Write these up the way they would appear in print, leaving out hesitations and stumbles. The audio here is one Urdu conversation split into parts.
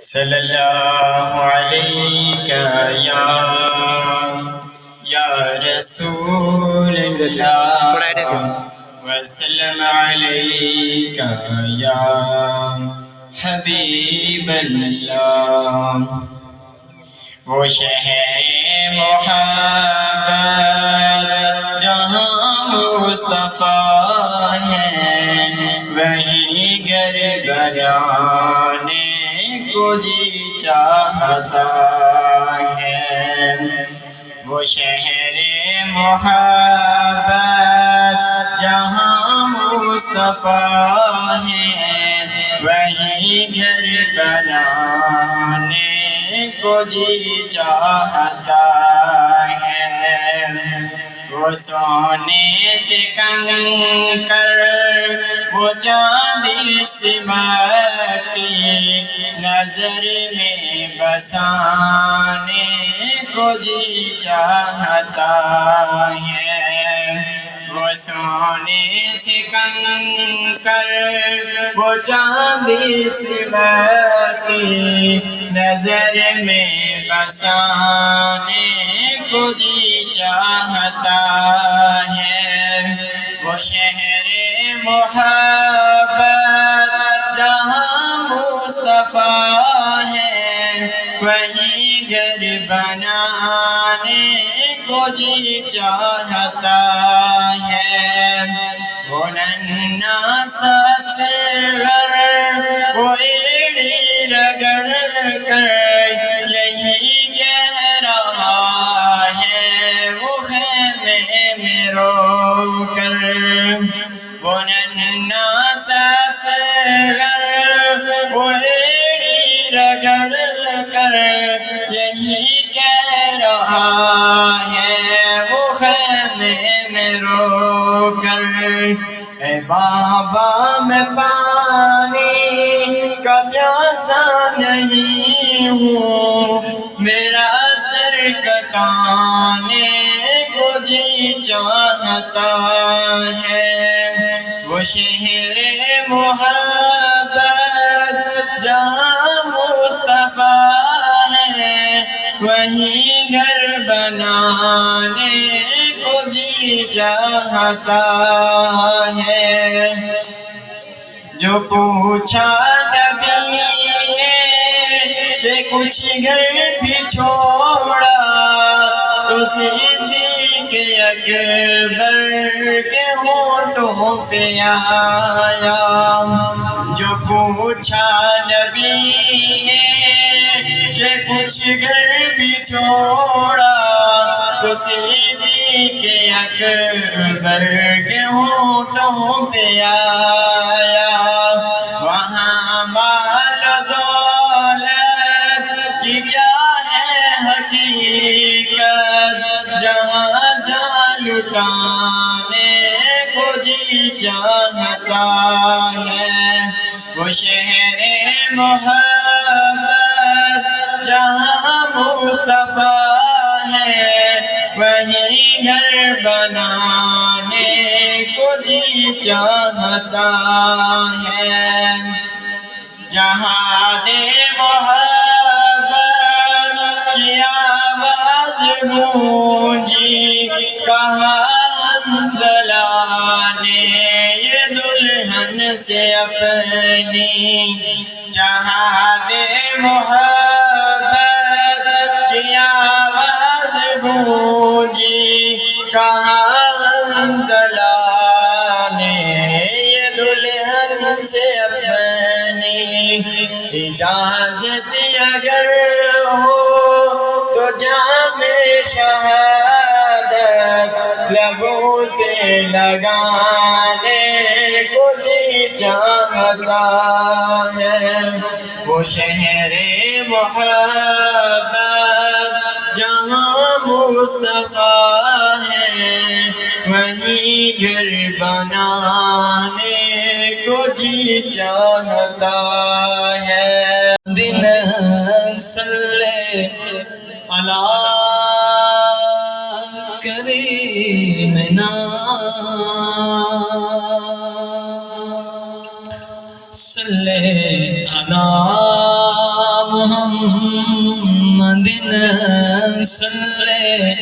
صلی اللہ علیکہ یا رسول اللہ وسلم علیکہ یا حبیب اللہ۔ وہ شہر محبت جہاں مصطفیٰ ہے، وہیں گر گرانے کو جی چاہتا ہے۔ وہ شہر محبت جہاں مصطفیٰ ہے، وہیں گھر بنانے کو جی چاہتا ہے۔ وہ سونے سے کنکر، وہ چاندی سے مٹی، نظر میں بسانے کو جی چاہتا ہے۔ وہ سونے سے کنکر، وہ چاندی سے مٹی، نظر میں بسانے کو جی چاہتا ہے۔ وہ شہر محبت جہاں مصطفیٰ ہے، وہیں گھر بنانے کو جی چاہتا ہے۔ وہ ننھا سا صغر، وہ ایڑی رگڑ کر یہی کہہ رہا ہے، وہ خیمے میں رو کر۔ وہ ننھا سا صغر، وہ ایڑی رگڑ کر یہی کہہ رہا ہے، وہ خیمے میں رو کر۔ اے بابا میں پانی کا پیاسا نہیں ہوں، میرا سر کٹانے کو جی چاہتا ہے۔ وہ شہر محبت جہاں مصطفیٰ ہے، وہیں گھر بنانے کو جی چاہتا ہے۔ جو پوچھا نبی نے کہ کچھ گھر بھی چھوڑا، تو صدیق اکبر کے ہونٹوں پہ آیا۔ جو پوچھا نبی نے کہ کچھ گھر بھی چھوڑا، تو صدیق اکبر کے ہونٹوں پہ آیا۔ وہاں مال و دولت کی کیا ہے حقیقت، جہاں جہاں لٹانے کو جی چاہتا ہے۔ وہ شہر محبت جہاں مصطفیٰ ہے، وہیں گھر بنانے کو جی چاہتا ہے۔ جہاد محبت کی آواز گونجی، کہا حنظلہ نے یہ دلہن سے اپنی۔ جہاد محبت کی آواز گونجی، کہا حنظلہ نے یہ دلہن سے اپنی۔ اجازت اگر ہو تو جام شہادت لبوں سے لگانے کو جی چاہتا ہے۔ وہ شہر محبت جہاں مصطفیٰ ہے، وہیں گھر بنانے کو جی چاہتا ہے۔ دن صلی علی کریمنا صلی علی علی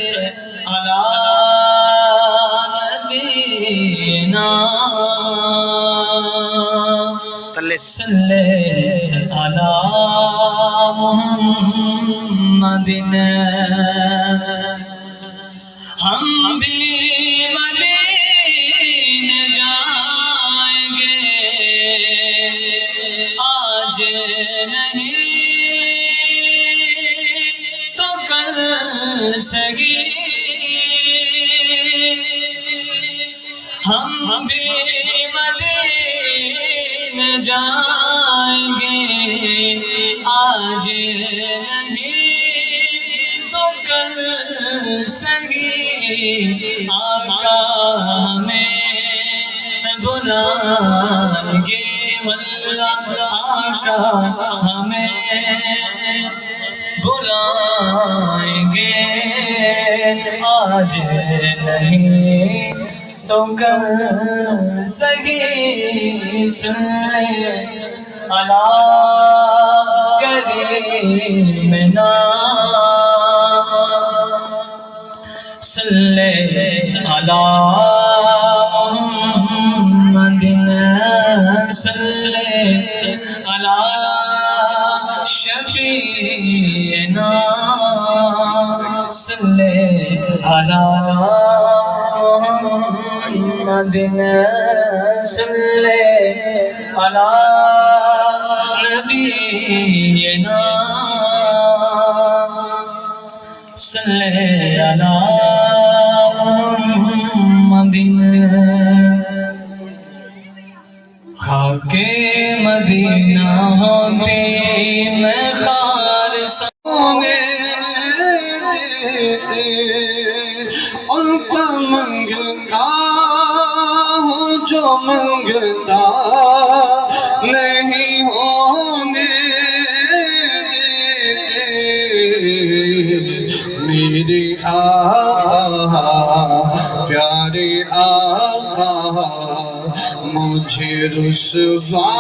نبینا صلی علی محمد ہم بھی مدینے جائیں گے آج نہیں تو کل سگی ہم بھی مدینے جائیں گے آج نہیں تو کل سگی آقا ہمیں بلائیں گے واللہ آقا ہمیں بلائیں گے آج نہیں تو کل سگی سنیں علی کریمنا صلی علی محمد صلی علی شفیعنا صلی علی محمد صلی علی نبینا صلی علی محمد خاک مدینہ ہوتی میں خالص ان کا منگتا ہوں جو منگتا نہیں ہونے دیتے میرے آقا پیارے آقا مجھے رسوا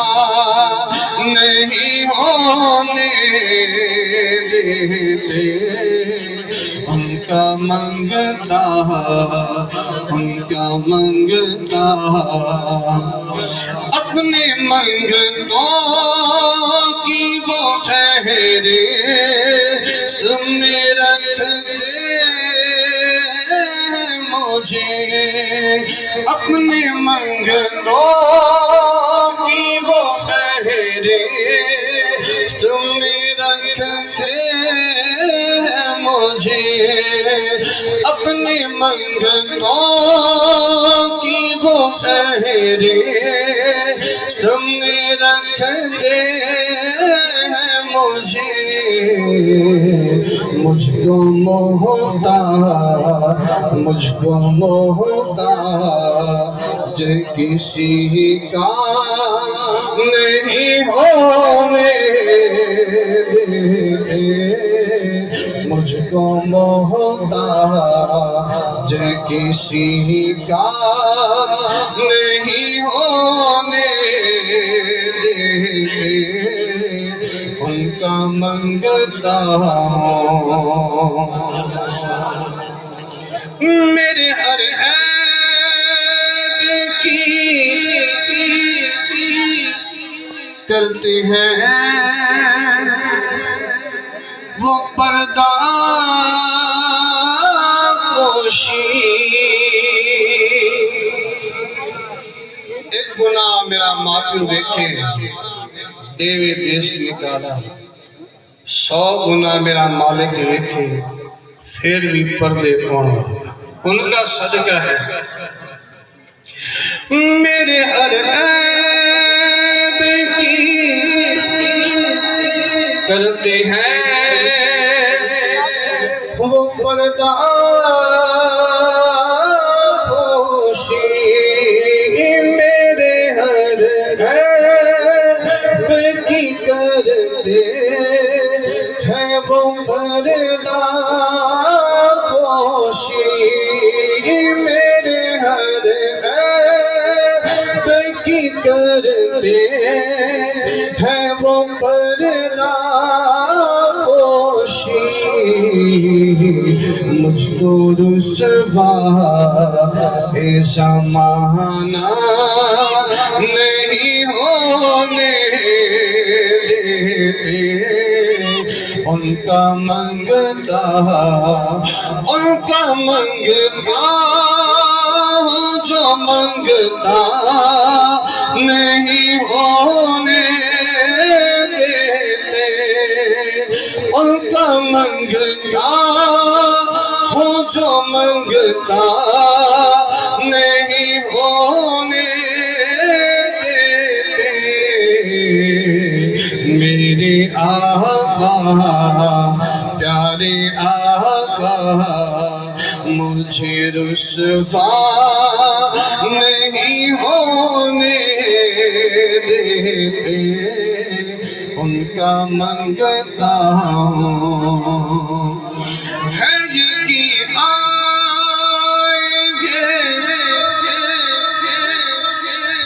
نہیں ہونے دیتے ان کا منگتا اپنے منگتوں کی وہ فہرست میں رکھتے مجھے اپنے منگتوں کی وہ فہرست میں رکھتے مجھے اپنے منگتوں کی وہ فہرست میں رکھتے ہیں مجھے مجھ کو محتاج کسی کا نہیں ہونے دیتے مجھ کو محتاج کسی کا نہیں ہونے دیتے ان کا منگتا میرے ہر عیب کی کرتے ہیں وہ پردہ پوشی ایک گناہ میرا معافی دیکھے دیوے دیش نکالا 100 گناہ میرا مالک دیکھے پھر بھی پردے کون ان کا صدقہ ہے میرے ہر عیب کی کرتے ہیں وہ پردہ پوشی میرے ہر عیب کی کرتے ہیں وہ پردہ پوشی میرے ہر عیب کی کرتے ہیں وہ پردہ پوشی کو رسوا زمانہ نہیں ہونے دیتے ان کا منگتا جو منگتا نہیں ہونے دیتے ان کا منگتا ہوں جو منگتا نہیں ہونے دیتے میرے آقا پیارے آقا مجھے رسوا نہیں ہونے دیتے ان کا منگتا ہوں ہے یقین آئیں گے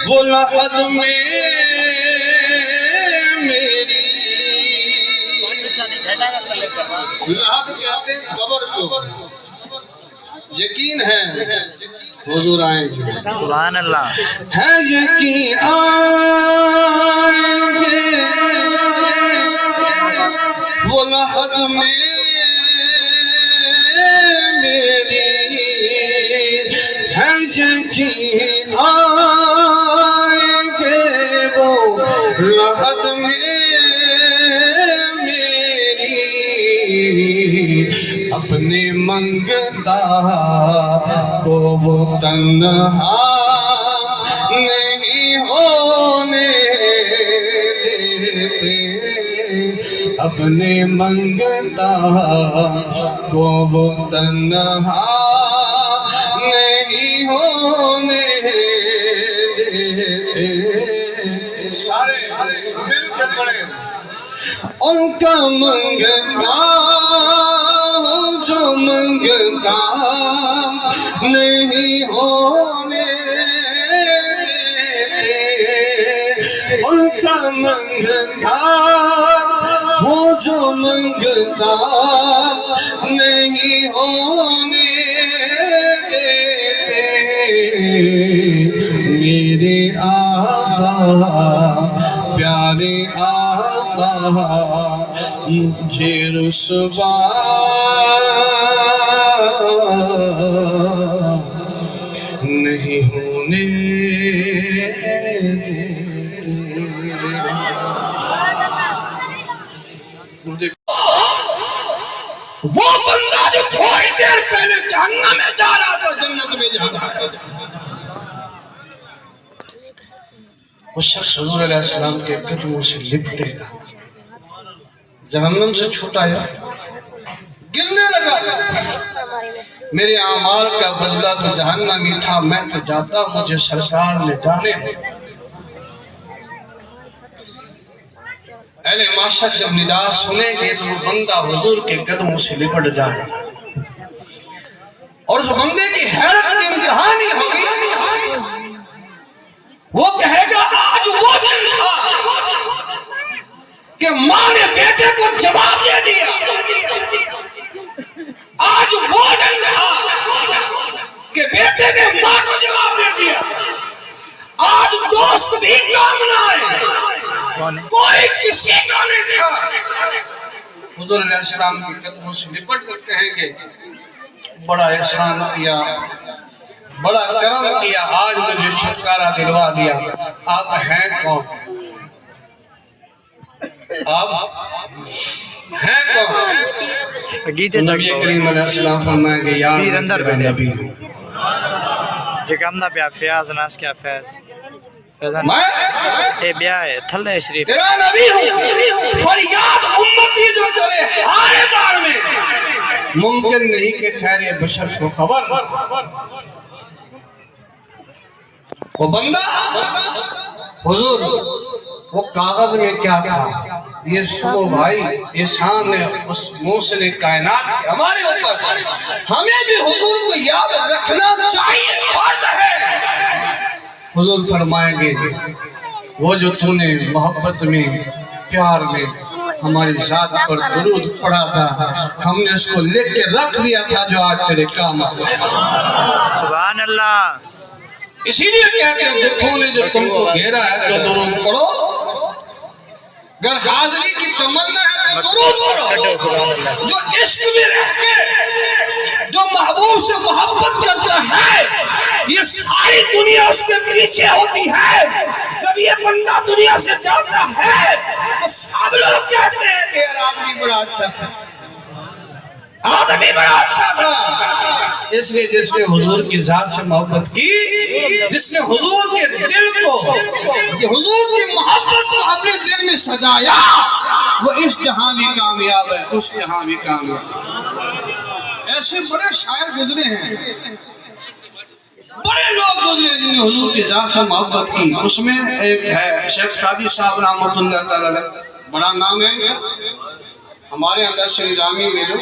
وہ لحد میں میری لحد کہتے ہیں قبر کو یقین ہے حضور آئیں گے سبحان اللہ ہے یقین آئیں گے وہ لحد میں میری ہے یقین آئیں گے وہ لحد میں میری اپنے منگتا کو وہ تنہا نہیں ہونے دیتے اپنے منگتا کو وہ تنہا نہیں ہونے دیتے سارے مل کے پڑھیں ان کا منگتا جو منگتا نہیں ہونے دیتے ان کا منگتا ہو جو منگتا نہیں ہونے دیتے میرے آقا پیارے آقا مجھے رسوا نہیں ہونے دیتے وہ بندہ جو تھوڑی دیر پہلے جہنم میں جا رہا تھا جنت میں جا رہا ہے وہ شخص حضور علیہ السلام کے قدموں سے لپٹے گا جہنم سے چھوٹا ہے گرنے لگا میرے اعمال کا بدلہ تو جہنم ہی تھا میں تو جاتا مجھے سرکار نے جانے دے اہل معاشر جب ندا سنیں گے تو وہ بندہ حضور کے قدموں سے لپٹ جائے اور اس بندے کی حیرت کی انتہا نہیں ہوگی وہ کہے گا آج وہ دن تھا کہ ماں نے بیٹے کو جواب دے دیا آج وہ دن تھا کہ بیٹے نے ماں کو جواب دے دیا آج دوست بھی کام نہ آئے کوئی کسی کا نہیں تھا حضور علیہ السلام کے قدموں سے لپٹ کر کہیں گے بڑا احسان کیا بڑا کرم کیا آج مجھے چھٹکارا دلوا دیا آپ ہیں کون آپ ہیں کون نبی کریم علیہ السلام فرمائیں گے یا نبی ہوں فیاض ناس کیا فیض میں تیرا نبی ہوں فریاد امتی جو کرے ہر کار میں ممکن نہیں کہ خیر بشر کو خبر وہ بندہ حضور وہ کاغذ میں کیا تھا یہ سنو بھائی یہ سامنے اس محسن کائنات ہمارے اوپر ہمیں بھی حضور کو یاد رکھنا چاہیے فرض ہے حضور فرمائیں گے وہ جو تو نے محبت میں پیار میں ہماری ذات پر درود پڑھا تھا، ہم نے اس کو لکھ کے رکھ دیا تھا جو آج تیرے کام آ گیا۔ سبحان اللہ۔ اسی لیے کہتے ہیں دکھوں نے جو تم کو گھیرا ہے تو درود پڑھو، اگر حاضری کی تمنا ہے تو درود پڑھو، جو عشق میں رہ کے جو محبوب سے محبت کرتا ہے یہ ساری دنیا اس کے پیچھے ہوتی ہے، جب یہ بندہ دنیا سے جاتا ہے تو سب لوگ کہتے ہیں کہ یار آدمی بڑا اچھا تھا، آدمی بڑا اچھا تھا۔ اس لیے جس نے حضور کی ذات سے محبت کی، جس نے حضور کے دل کو، حضور کی محبت کو اپنے دل میں سجایا، وہ اس جہاں بھی کامیاب ہے، اس جہاں بھی کامیاب ہے۔ ایسے بڑے شاعر گزرے ہیں، بڑے لوگ گزرے جنہوں نے حضور کی ذات سے محبت کی۔ اس میں ایک ہے شیخ سعدی صاحب رحمۃ اللہ تعالی علیہ، بڑا نام ہے ہمارے اندر سے نظامی میں جو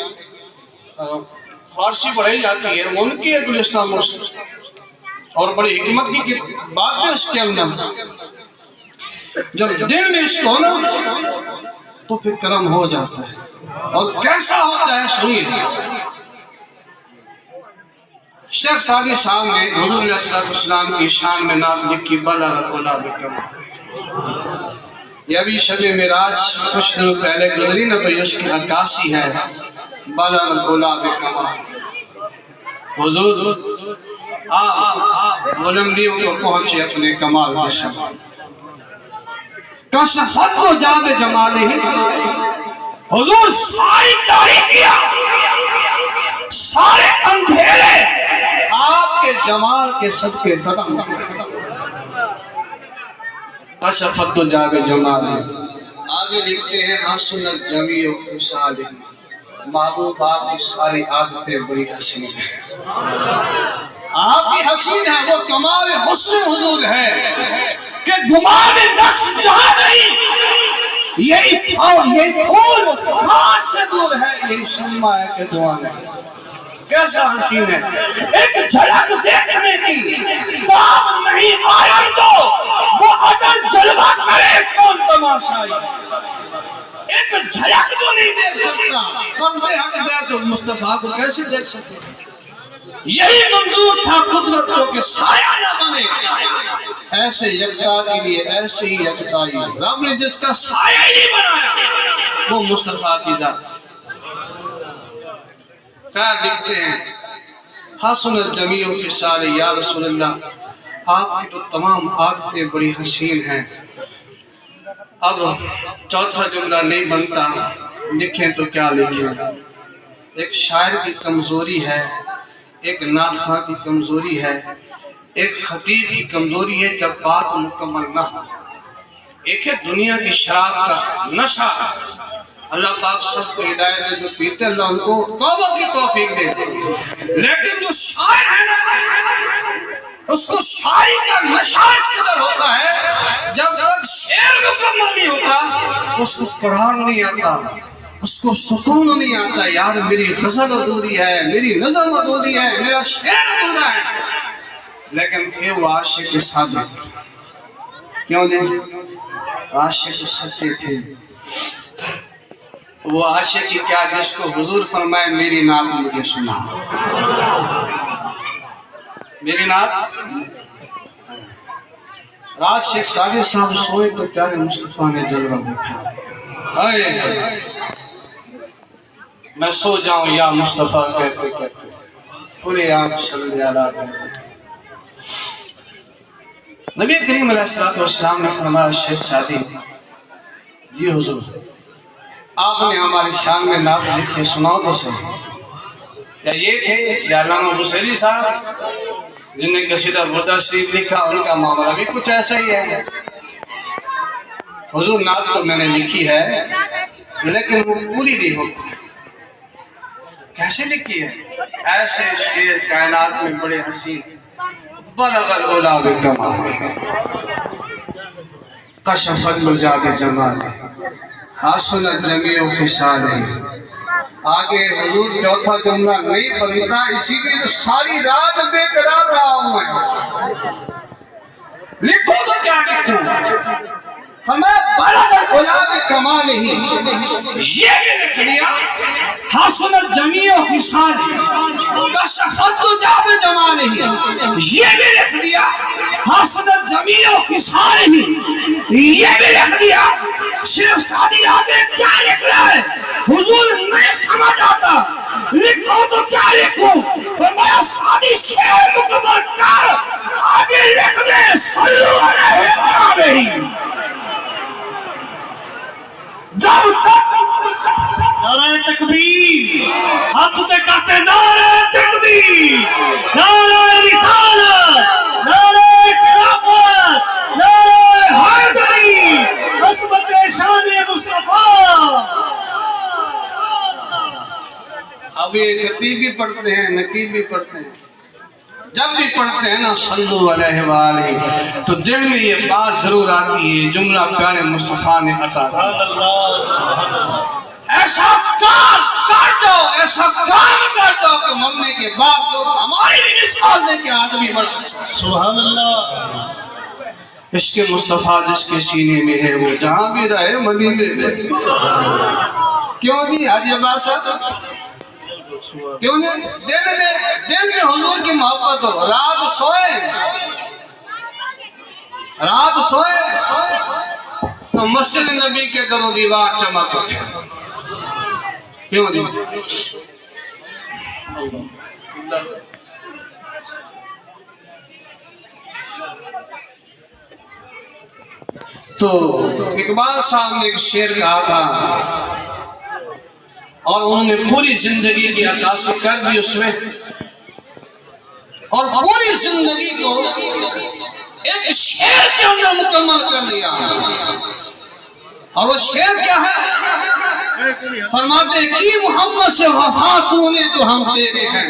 فارسی پڑھائی جاتی ہے، ان کی ایک گلستان اور بڑی حکمت کی بات ہے اس کے اندر، جب دل میں اس کو نا تو پھر کرم ہو جاتا ہے، اور کیسا ہوتا ہے سنیے۔ شیخ سعدی صاحب نے حضور علیہ السلام کی شان میں نعت لکھی، بلغ العلا بکمال۔ یہ ابھی شب معراج کچھ دنوں پہلے گزری نا، تو اس کی عکاسی ہے، بلغ العلا بکمال۔ حضور بلندیوں کو پہنچے اپنے کمال کے ساتھ، کشفت کو جاب جمالہ، حضور ساری تاریکیاں، سارے اندھیرے آپ کے جمال کے صدقے ختم، کشفت کو جاب جمالہ۔ آگے لکھتے ہیں حسنت جمیع خصالہ، محبوب آپ کی ساری عادتیں بڑی حسین ہیں، آپ کی حسین ہے، وہ کمال حسن حضور ہے کہ گمان نقص جہاں نہیں، یہی پھول خاص سے دور ہے، یہی شمع ہے کہ دعا نہیں۔ کیسا حسین ہے، ایک جھلک دیکھنے کی تاب نہیں عالم کو، وہ اگر جلوہ کرے کون تماشائی، ایک جھلک جو نہیں دیکھ سکتا، بندے حق دے تو مصطفیٰ کو کیسے دیکھ سکتے؟ یہی منظور تھا قدرت کو کہ سایہ نہ بنے، ایسے یکتا کے لیے ایسے ہی یکتائی، رب نے جس کا سایہ ہی نہیں بنایا وہ مصطفیٰ کی ذات۔ خیر لکھتے ہیں حسنت جمیع خصالہ، یا رسول اللہ آپ کی تو تمام عادتیں بڑی حسین ہیں۔ اب چوتھا جملہ نہیں بنتا، لکھیں تو کیا لکھیں؟ ایک شاعر کی کمزوری ہے، ایک ناخواں کی کمزوری ہے، ایک خطیب کی کمزوری ہے جب بات مکمل نہ ہو، ایک ہے دنیا کی شراب کا نشہ۔ اللہ پاک سب کو ہدایت دے، جو پیتے اللہ ان کو توبہ کی توفیق دے، لیکن جو شاعر ہے نا اس کو شاعری کا نشہ اس قدر ہوتا ہے، جب تک شعر مکمل نہیں ہوتا اس کو قرار نہیں آتا، اس کو سکون نہیں آتا، یار میری غزل ادھوری ہے، میری نظم ادھوری ہے، میرا شعر ادھورا ہے۔ لیکن تھے وہ عاشق صادق، کیوں نہیں؟ عاشق سچے تھے، وہ عاشق کی کیا جس کو حضور فرمائے میری نعت مجھے سنا، میری نعت۔ رات شیخ سعدی صاحب سوئے تو پیارے مصطفیٰ نے جلوہ دکھا، میں سو جاؤں یا مصطفیٰ کہتے کہتے، پورے آپ صلی اللہ علیہ وسلم۔ نبی کریم علیہ السلام نے فرمایا شیخ سعدی جی حضور آپ نے ہماری شان میں نعت لکھی، سناؤ تو صحیح۔ یا یہ تھے یا علامہ بصیری صاحب جن نے قصیدہ بردہ شریف لکھا، ان کا معاملہ بھی کچھ ایسا ہی ہے۔ حضور نعت تو میں نے لکھی ہے لیکن وہ پوری نہیں ہو، کیسے لکھی ہے؟ ایسے شعر کائنات میں بڑے حسین، بلغ العلا بکمال، کشف الدجا بجمال، حسنت جمیع خصالہ۔ آگے حضور چوتھا جملہ نہیں بنتا، اسی لیے تو ساری رات بے قرار رہا ہوں میں، لکھو تو کیا لکھوں؟ فرمایا بلد الاولاد کمال ہی، یہ بھی لکھ لیا حسنت جمیع خصال کشفت جاب جمال ہی، یہ بھی لکھ دیا حسنت جمیع خصال ہی، یہ بھی لکھ دیا شیخ سعدی آگے کیا لکھ رہا ہے حضور نہیں سمجھ آتا لکھو تو کیا لکھو، فرمایا سعدی شعر مکمل کر آگے لکھ دے صلو علیہ وآلہ، جب تک نعرہ تکبیر ہاتھ تے کرتے نعرہ تکبیر، نعرہ رسالت، نعرہ خلافت، نعرہ حیدری، عظمت شان مصطفیٰ۔ اب یہ خطیب بھی پڑھتے ہیں نقیب بھی پڑھتے ہیں، جب بھی پڑھتے ہیں نا صلو علیہ وآلہ تو دل میں یہ بات ضرور آتی ہے، جملہ پیارے مصطفیٰ نے عطا کیا، ایسا کام کر دو، ایسا کام کر دو کہ مرنے کے بعد لوگ ہماری بھی مثال دے کے آدمی بڑھا سکتے۔ سبحان اللہ۔ عشق مصطفیٰ جس کے سینے میں ہے وہ جہاں بھی رہے مدینے میں، کیوں نہیں حاجی عباس صاحب؟ کیوں نہیں؟ دل میں حضور کی محبت ہو، رات سوئے تو مسجد نبی کے در و دیوار چمک اٹھے، کیوں نہیں؟ تو اقبال صاحب نے ایک شعر کہا تھا اور انہوں نے پوری زندگی کی عکاسی کر دی اس میں، اور پوری زندگی کو ایک شعر کے اندر مکمل کر دیا، اور وہ شعر کیا ہے؟ فرماتے ہیں کہ محمد سے وفا تو نے تو ہم تیرے ہیں،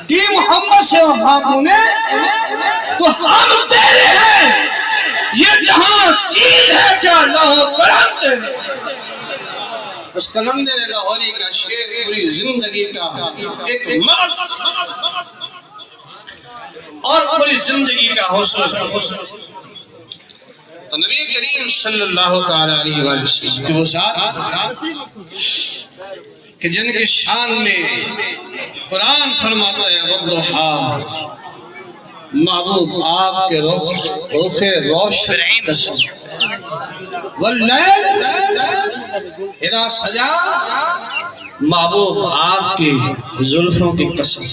کہ محمد سے وفا تو نے تو ہم تیرے ہیں، یہ جہاں چیز ہے کیا لوہ کرم تیرے۔ اس کلندر لاہوری کا شعر پوری زندگی کا ایک مرض اور پوری زندگی کا حسن، تو نبی کریم صلی اللہ تعالیٰ علیہ وسلم کے وہ ذات کہ جن کے شان میں قرآن فرماتا ہے والضحیٰ، محبوب آپ کے روح روشن قسم، واللیل اذا سجا، محبوب آپ کی زلفوں کی قسم۔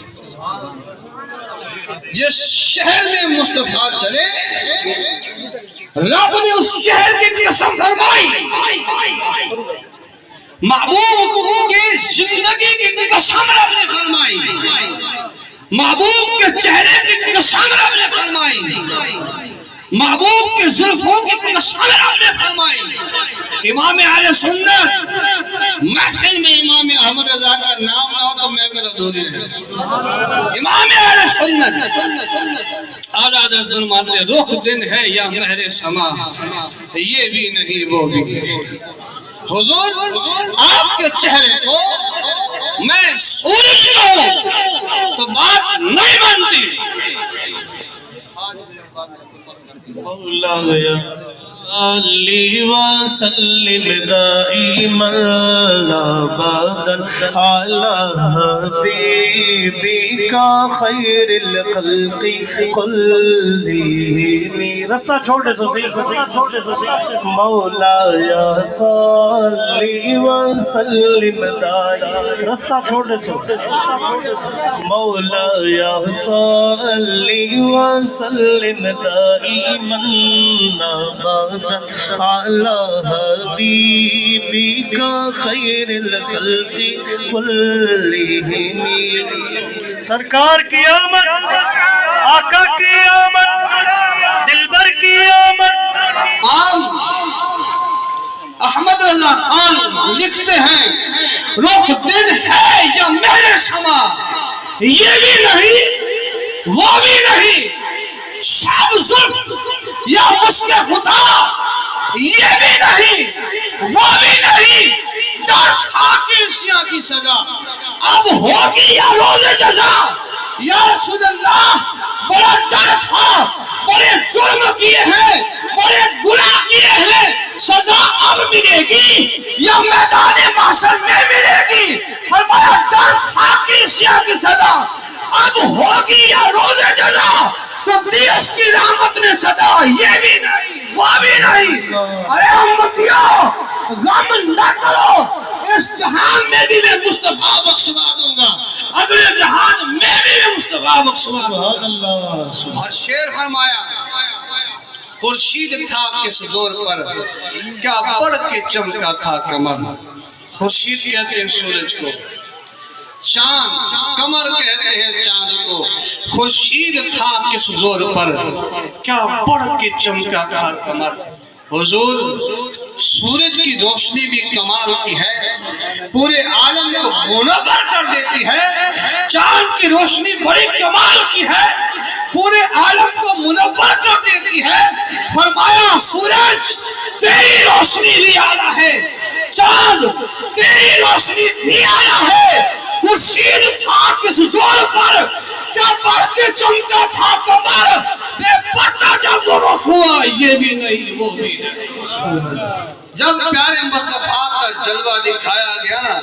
جس شہر میں مصطفیٰ چلے رب نے اس شہر کی قسم فرمائی، محبوب کی زندگی کی قسم رب نے فرمائی، محبوب کے چہرے کی قسم رب نے فرمائی، محبوب کے زلفوں کی قسم رب نے فرمائی۔ امام اہل سنت محفل میں امام احمد رضا کا نام نہ ہو تو محفل ادھوری ہے۔ امام اہل سنت اعلیٰ حضرت فرماتے ہیں رخ دن ہے یا مہر سما، یہ بھی نہیں وہ بھی نہیں۔ حضور آپ کے چہرے کو میں سورج کہوں تو بات نہیں مانتی۔ مولانا صلی وسلم دائما ابدا على حبیبک خیر الخلق كلهم۔ رستہ چھوڑے سو صحیح، مولانا صلی وسلم دائما، رستہ چھوڑے سو، مولانا صلی وسلم دائما على حبیبک خیر الخلق كلهم۔ سرکار کی آمد، آقا کی آمد، دلبر کی آمد۔ احمد رضا خان لکھتے ہیں رخ دن ہے یا مہر سما، یہ بھی نہیں وہ بھی نہیں، شب زلف یا مشک خدا، یہ بھی نہیں وہ بھی نہیں، ڈر تھا کہ عصیاں کی سزا اب ہوگی یا روز جزا۔ یا رسول اللہ بڑا در تھا، بڑے جرم کیے ہیں، بڑے گناہ کیے ہیں، سزا اب ملے گی یا میدان محشر میں ملے گی؟ فرمایا در تھا کہ عیسیٰ کی سزا اب ہوگی یا روز جزا؟ تو دیس کی رحمت نے صدا یہ بھی نہیں وہ بھی نہیں۔ ارے امتیوں غم نہ کرو، اس جہان میں بھی میں مصطفیٰ بخشوا دوں گا، اگلے جہان میں بھی میں مصطفیٰ بخشوا دوں گا۔ اور شعر فرمایا خورشید تھا کس زور پر کیا بڑھ کے چمکا تھا کمر۔ خورشید کہتے ہیں سورج کو، چاند کمر کہتے ہیں چاند کو، خورشید تھا کس زور پر کیا بڑھ کے چمکا تھا کمر۔ حضور سورج کی روشنی بھی کمال کی ہے، پورے عالم کو منور کر دیتی ہے۔ چاند کی روشنی بڑی کمال کی ہے، پورے عالم کو منور کر دیتی ہے۔ فرمایا سورج تیری روشنی بھی آلہ ہے، چاند تیری روشنی بھی آلہ ہے، خورشید تھا کس زور پر کیا بڑھ کے چمکا تھا کمر۔ بے پتہ جب وہ رخ ہوا یہ بھی نہیں وہ بھی نہیں۔ جب پیارے مصطفیٰ کا جلوہ دکھایا گیا نا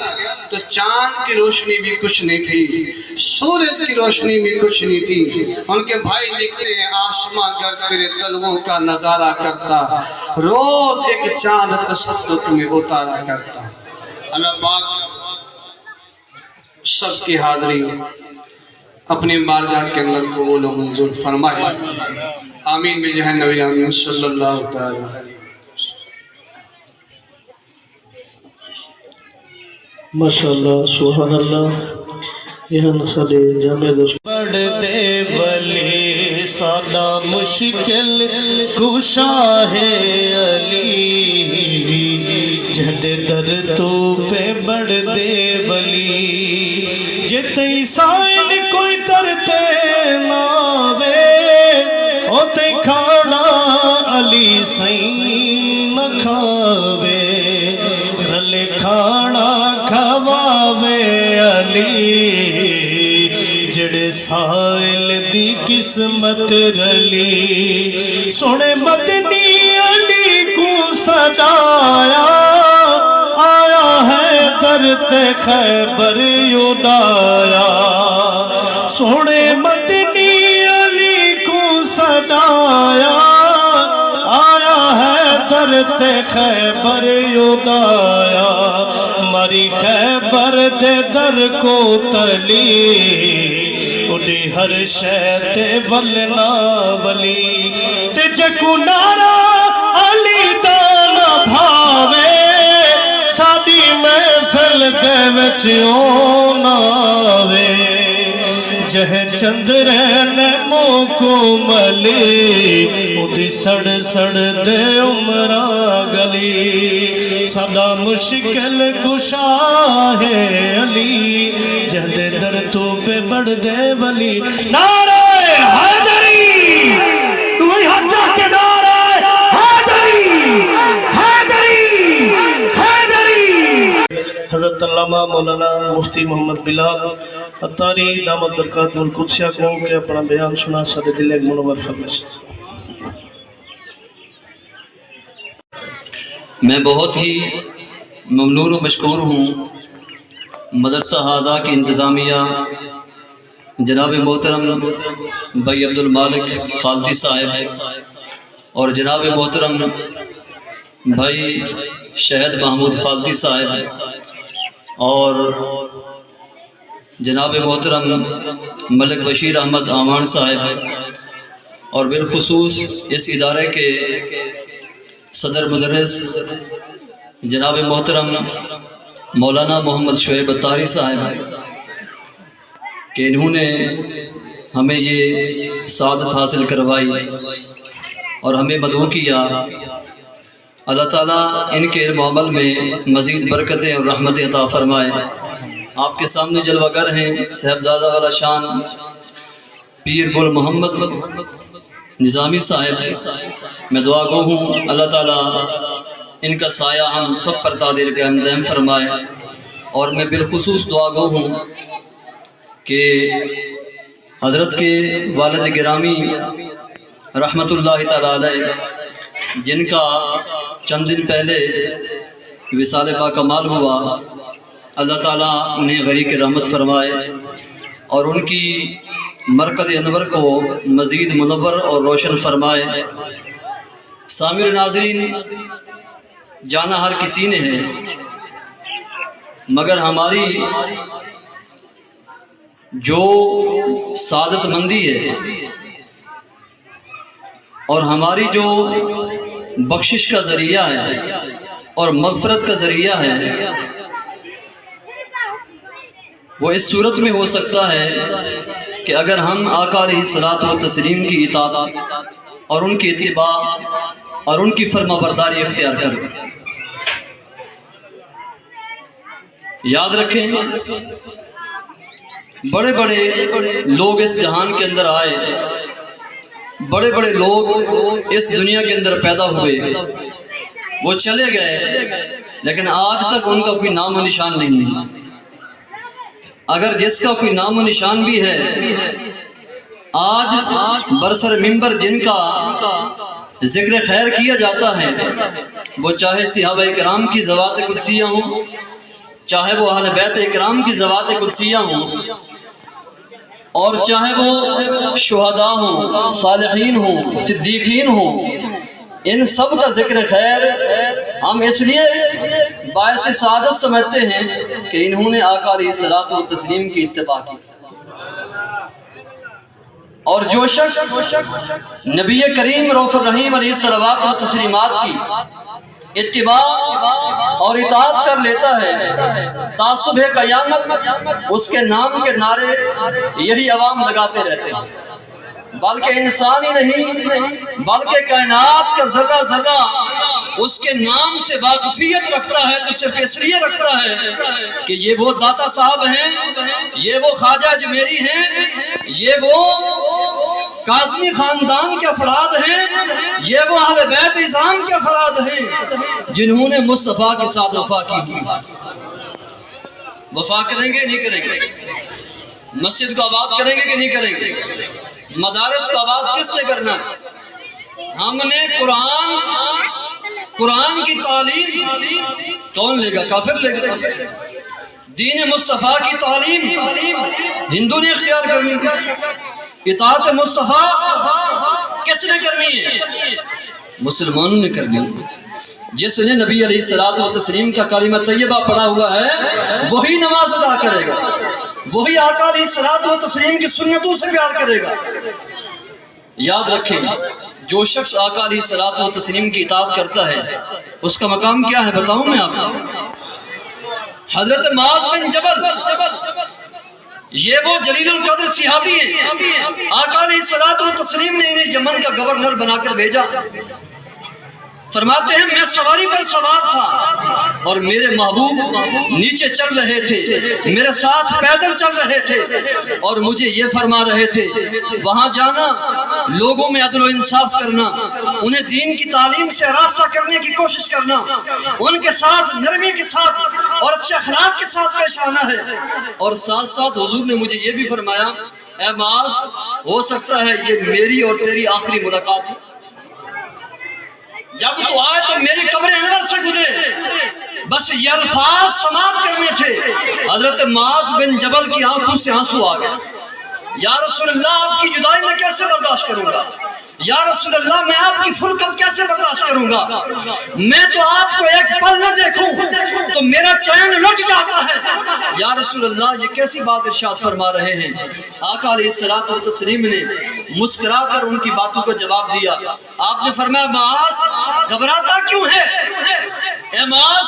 تو چاند کی روشنی بھی کچھ نہیں تھی، سورج کی روشنی بھی کچھ نہیں تھی۔ ان کے بھائی لکھتے ہیں آسماں گر پھرے تلووں کا نظارہ کرتا، روز ایک چاند تصدق میں اتارا کرتا۔ اللہ پاک سب کی حاضری اپنی بارگاہ کے اندر قبول و منظور فرمائے، آمین بجاہ نبی آمین صلی اللہ تعالی علیہ۔ ماشاءاللہ سبحان اللہ۔ یہ نسل جامع دوست بڑھتے ولی سادہ مشکل کشا ہے علی، جد در تو پہ بڑھ دے ولی، جتیں سائل کوئی ترتے ناوے، ہوتے کھانا علی سائن نہ کھاوے، رلے کھانا کھواوے علی، جڑے سائل دی قسمت رلی، سونے مدنی علی کو صدایا، آیا ہے درد خیبر اڑایا، سونے مدنی علی کو صدایا، آیا ہے درد خیبر اڑایا، مری خیبر دے در کو تلی، اڈی ہر شے تے ولنا ولی، تے جکو نارا علی دانا بھاوے، ساڈی محفل دے وچ آونا وے، جہ چندرین موکو ملی، اودی سڑ سڑ دے عمرہ گلی، ساڈا مشکل کشا ہے علی، جہدے در تو پہ بڑھ دے ولی۔ نعرہ حیدری، دوئی ہاتھ چاہ کے نعرہ حیدری، حیدری، حیدری۔ حضرت علامہ مولانا مفتی محمد بلال اتاری دامت برکات القدسیہ کو کہ اپنا بیان سنا سادے دل ایک منور فرمائش۔ میں بہت ہی ممنون و مشکور ہوں مدرسہ حاضہ کی انتظامیہ، جناب محترم بھائی عبد المالک خالدی صاحب اور جناب محترم بھائی شہد محمود خالدی صاحب اور جناب محترم ملک بشیر احمد آمان صاحب، اور بالخصوص اس ادارے کے صدر مدرس جناب محترم مولانا محمد شعیب اتاری صاحب، کہ انہوں نے ہمیں یہ سعادت حاصل کروائی اور ہمیں مدعو کیا۔ اللہ تعالیٰ ان کے علم و عمل میں مزید برکتیں اور رحمتیں عطا فرمائے۔ آپ کے سامنے جلوہ گر ہیں صاحبزادہ والا شان پیر گل محمد نظامی صاحب، میں دعا گو ہوں اللہ تعالیٰ ان کا سایہ ہم سب پر تعدیل کے ہمدہم فرمائے، اور میں بالخصوص دعا گو ہوں کہ حضرت کے والد گرامی رحمۃ اللہ تعالی علیہ، جن کا چند دن پہلے وصال باکمال ہوا، اللہ تعالیٰ انہیں غریق رحمت فرمائے اور ان کی مرکز انور کو مزید منور اور روشن فرمائے۔ سامر ناظرین، جانا ہر کسی نے ہے، مگر ہماری جو سعادت مندی ہے اور ہماری جو بخشش کا ذریعہ ہے اور مغفرت کا ذریعہ ہے، وہ اس صورت میں ہو سکتا ہے کہ اگر ہم آقا علیہ الصلوۃ والتسلیم کی اطاعت اور ان کی اتباع اور ان کی فرما برداری اختیار کریں۔ یاد رکھیں، بڑے بڑے لوگ اس جہان کے اندر آئے، بڑے بڑے لوگ اس دنیا کے اندر پیدا ہوئے، وہ چلے گئے، لیکن آج تک ان کا کوئی نام و نشان نہیں ہے۔ اگر جس کا کوئی نام و نشان بھی ہے، آج برسر منبر جن کا ذکر خیر کیا جاتا ہے، وہ چاہے صحابہ کرام کی ذوات قدسیہ ہوں، چاہے وہ اہل بیت اکرام کی ذوات قدسیہ ہوں، اور چاہے وہ شہداء ہوں، صالحین ہوں، صدیقین ہوں، ان سب کا ذکر خیر ہم اس لیے باعث سعادت سمجھتے ہیں کہ انہوں نے آقا علیہ الصلوۃ والتسلیم کی اتباع کی۔ اور جو شخص نبی کریم رؤوف الرحیم علیہ الصلوۃ والتسلیمات کی اتباع اور اطاعت کر لیتا ہے، تا صبح قیامت اس کے نام کے نعرے یہی عوام لگاتے رہتے ہیں، بلکہ انسان ہی نہیں بلکہ کائنات کا ذرہ ذرہ اس کے نام سے واقفیت رکھتا ہے، تو صرف اس لیے رکھتا ہے کہ یہ وہ داتا صاحب ہیں، یہ وہ خواجہ اجمیری ہیں، یہ وہ کاظمی خاندان کے افراد ہیں، یہ وہ اہل بیت عظام کے افراد ہیں جنہوں نے مصطفیٰ کے ساتھ وفا کی ہوئی۔ وفا کریں گے نہیں کریں گے؟ مسجد کو آباد کریں گے کہ نہیں کریں گے؟ مدارس کو آباد کس سے کرنا ہے؟ ہم نے قرآن کی تعلیم کون لے گا؟ کافر لے گا۔ دین مصطفیٰ کی تعلیم ہندو نے اختیار کرنی ہے، اطاعت مصطفیٰ کس نے کرنی ہے؟ مسلمانوں نے کرنی ہے۔ جس نے نبی علیہ الصلوۃ والتسلیم کا کلمہ طیبہ پڑھا ہوا ہے، وہی نماز ادا کرے گا، وہی آقا علیہ الصلوۃ والتسلیم کی سنتوں سے پیار کرے گا۔ یاد رکھیں، جو شخص آقا علیہ الصلوۃ والتسلیم کی اطاعت کرتا ہے، اس کا مقام کیا ہے بتاؤں میں آپ کو؟ حضرت معاذ بن جبل، یہ وہ جلیل القدر صحابی ہیں، آقا علیہ الصلوۃ والتسلیم نے انہیں یمن کا گورنر بنا کر بھیجا۔ فرماتے ہیں میں سواری پر سوار تھا اور میرے محبوب نیچے چل رہے تھے، میرے ساتھ پیدل چل رہے تھے، اور مجھے یہ فرما رہے تھے وہاں جانا، لوگوں میں عدل و انصاف کرنا، انہیں دین کی تعلیم سے راستہ کرنے کی کوشش کرنا، ان کے ساتھ نرمی کے ساتھ اور اچھے اخلاق کے ساتھ پیش آنا ہے۔ اور ساتھ ساتھ حضور نے مجھے یہ بھی فرمایا، اے معاذ، ہو سکتا ہے یہ میری اور تیری آخری ملاقات ہو، جب تو آئے تو میری قبر انور سے گزرے۔ بس یہ الفاظ سماعت کرنے تھے۔ حضرت معاذ بن جبل کی آنکھوں سے آنسو آ گئے۔ یا رسول اللہ، آپ کی جدائی میں کیسے برداشت کروں گا؟ یا رسول اللہ، میں آپ کی فرقت کیسے برداشت کروں گا؟ میں تو آپ کو ایک پل نہ دیکھوں تو میرا چین لٹ جاتا ہے۔ یا رسول اللہ، یہ کیسی بات ارشاد فرما رہے ہیں؟ آقا علیہ الصلوۃ والتسلیم نے مسکرا کر ان کی باتوں کا جواب دیا۔ آپ نے فرمایا، معاذ، گھبراتا کیوں ہے؟ اے معاذ،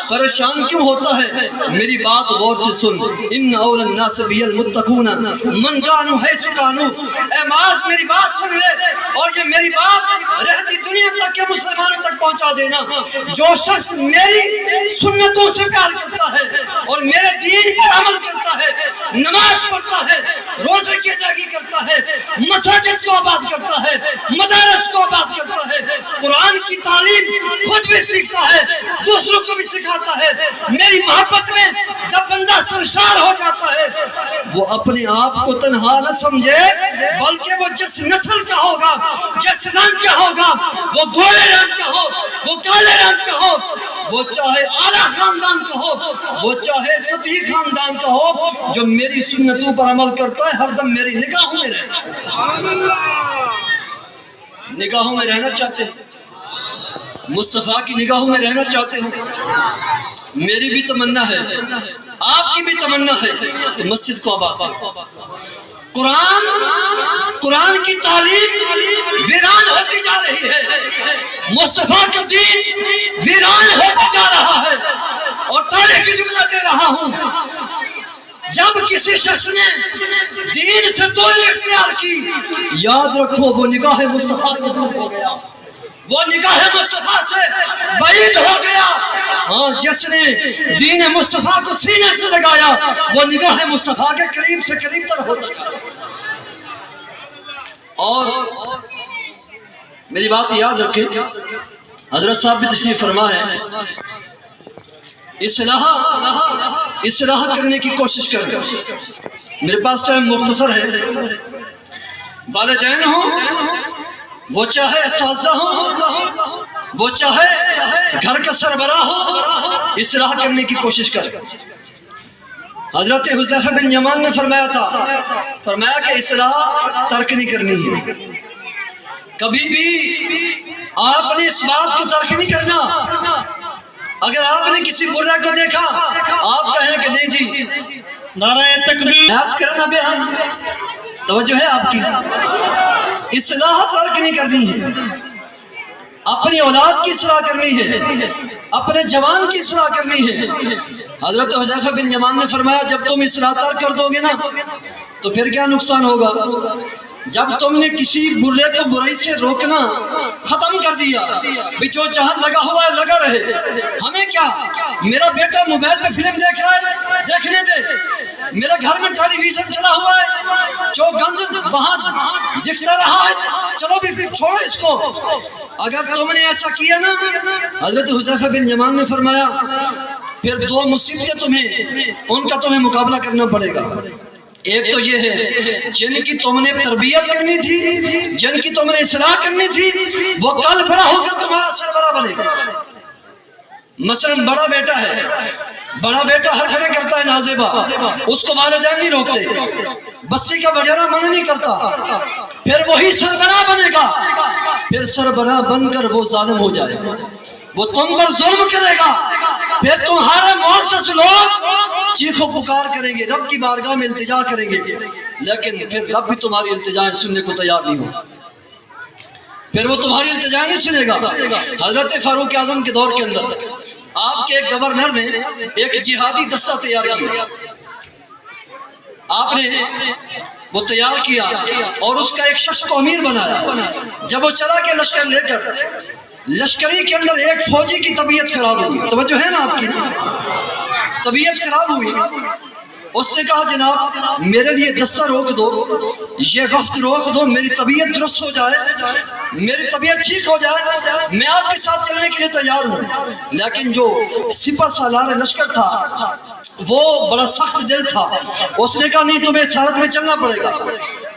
پریشان کیوں ہوتا ہے؟ میری بات غور سے سن۔ ان اول الناس بی المتقون من کانوا حیث کانوا۔ اے معاذ، میری بات سن لے، اور یہ میری بات رہتی دنیا تک کے مسلمانوں تک پہنچا دینا۔ جو شخص میری سنتوں سے پیار کرتا ہے اور میرے دین پر عمل کرتا ہے، نماز پڑھتا ہے، روزے کی ادائیگی کرتا ہے، مساجد کو آباد کرتا ہے، مدارس کو آباد کرتا ہے، قرآن کی کی تعلیم خود بھی سیکھتا ہے، دوسروں کو بھی سکھاتا ہے۔ میری محبت میں جب بندہ سرشار ہو جاتا ہے وہ اپنے آپ کو تنہا نہ سمجھے، بلکہ وہ جس نسل کا ہوگا، جس رنگ کا ہوگا، وہ گورے رنگ کا ہو، وہ کالے رنگ کا ہو، وہ چاہے اعلیٰ خاندان کا ہو، وہ چاہے سطحی خاندان کا ہو، جو میری سنتوں پر عمل کرتا ہے ہر دم میری نگاہوں میں رہتا ہے۔ نگاہوں میں رہنا چاہتے ہیں، مصطفیٰ کی نگاہوں میں رہنا چاہتے ہیں، میری بھی تمنا ہے، آپ کی بھی تمنا ہے کہ مسجد کو آباد کریں۔ قرآن کی تعلیم ویران ہوتی جا رہی ہے، مصطفیٰ کا دین ویران ہوتا جا رہا ہے، اور تاریخی جملہ دے رہا ہوں، جب کسی شخص نے دین سے دوری اختیار کی، یاد رکھو وہ نگاہ مصطفیٰ سے دور ہو گیا، وہ نگاہ مصطفیٰ سے بعید ہو گیا۔ ہاں، جس نے دین مصطفیٰ کو سینے سے لگایا وہ نگاہ مصطفیٰ کے قریب سے قریب تر ہوتا ہے۔ اور میری بات یاد رکھیں، حضرت صاحب بھی تشریف فرما ہے، اصلاح کرنے کی کوشش کریں۔ میرے پاس ٹائم مختصر ہے، والدین ہوں، وہ چاہے اساتذہ ہوں، وہ چاہے گھر کا سربراہ ہو، اصلاح کرنے کی کوشش کریں۔ حضرت حذیفہ بن یمان نے فرمایا کہ اصلاح ترک نہیں کرنی ہے، کبھی بھی آپ نے اس بات کو ترک نہیں کرنا۔ اگر آپ نے کسی برے کو دیکھا آپ کہیں کہ نہیں جی نعرہ تکبیر، نیاز کرنا بے ہم، توجہ ہے آپ کی، اصلاح ترک نہیں کرنی ہے، اپنی اولاد کی اصلاح کرنی ہے، اپنے جوان کی اصلاح کرنی ہے۔ حضرت حذیفہ بن یمان نے فرمایا جب تم اصلاح ترک کر دو گے نا تو پھر کیا نقصان ہوگا؟ جب تم نے کسی برے کو برائی سے روکنا ختم کر دیا، بھی جو جہاں لگا ہوا ہے لگا رہے، ہمیں کیا، میرا بیٹا موبائل پہ فلم دیکھ رہا ہے دیکھنے دے، میرے گھر میں ٹیلی ویژن چلا ہوا ہے، جو گند وہاں دکھتا رہا ہے چلو بھی چھوڑو اس کو۔ اگر تم نے ایسا کیا نا، حضرت حذیفہ بن یمان نے فرمایا پھر دو مصیبتیں ان کا تمہیں مقابلہ کرنا پڑے گا۔ ایک تو یہ ہے جن کی تم نے تربیت کرنی تھی، جن کی تم نے اصلاح کرنی تھی، وہ کل بڑا ہو کر تمہارا سربراہ بنے گا۔ مثلا بڑا بیٹا ہے، بڑا بیٹا حرکتیں کرتا ہے نازیبا، اس کو والدین نہیں روکتے، بسی کا بجانا منع نہیں کرتا، پھر وہی سربراہ بنے گا، پھر سربراہ بن کر وہ ظالم ہو جائے گا، وہ تم پر ظلم کرے گا، پھر تمہارے معزز لوگ چیخو پکار کریں گے، رب کی بارگاہ میں التجا کریں گے، لیکن پھر رب بھی تمہاری التجائیں سننے کو تیار نہیں ہوگا، پھر وہ تمہاری التجائیں نہیں سنے گا۔ حضرت فاروق اعظم کے دور کے اندر آپ کے ایک گورنر نے ایک جہادی دستہ تیار کیا، آپ نے وہ تیار کیا اور اس کا ایک شخص کو امیر بنایا۔ جب وہ چلا گیا لشکر لے کر، لشکری کے اندر ایک فوجی کی طبیعت خراب ہوئی، توجہ ہے نا آپ کی، طبیعت خراب ہوئی، اس نے کہا جناب میرے لیے دستہ روک دو، یہ وفد روک دو، میری طبیعت درست ہو جائے، میری طبیعت ٹھیک ہو جائے، میں آپ کے ساتھ چلنے کے لیے تیار ہوں۔ لیکن جو سپہ سالار لشکر تھا وہ بڑا سخت دل تھا، اس نے کہا نہیں تمہیں اس حالت میں چلنا پڑے گا،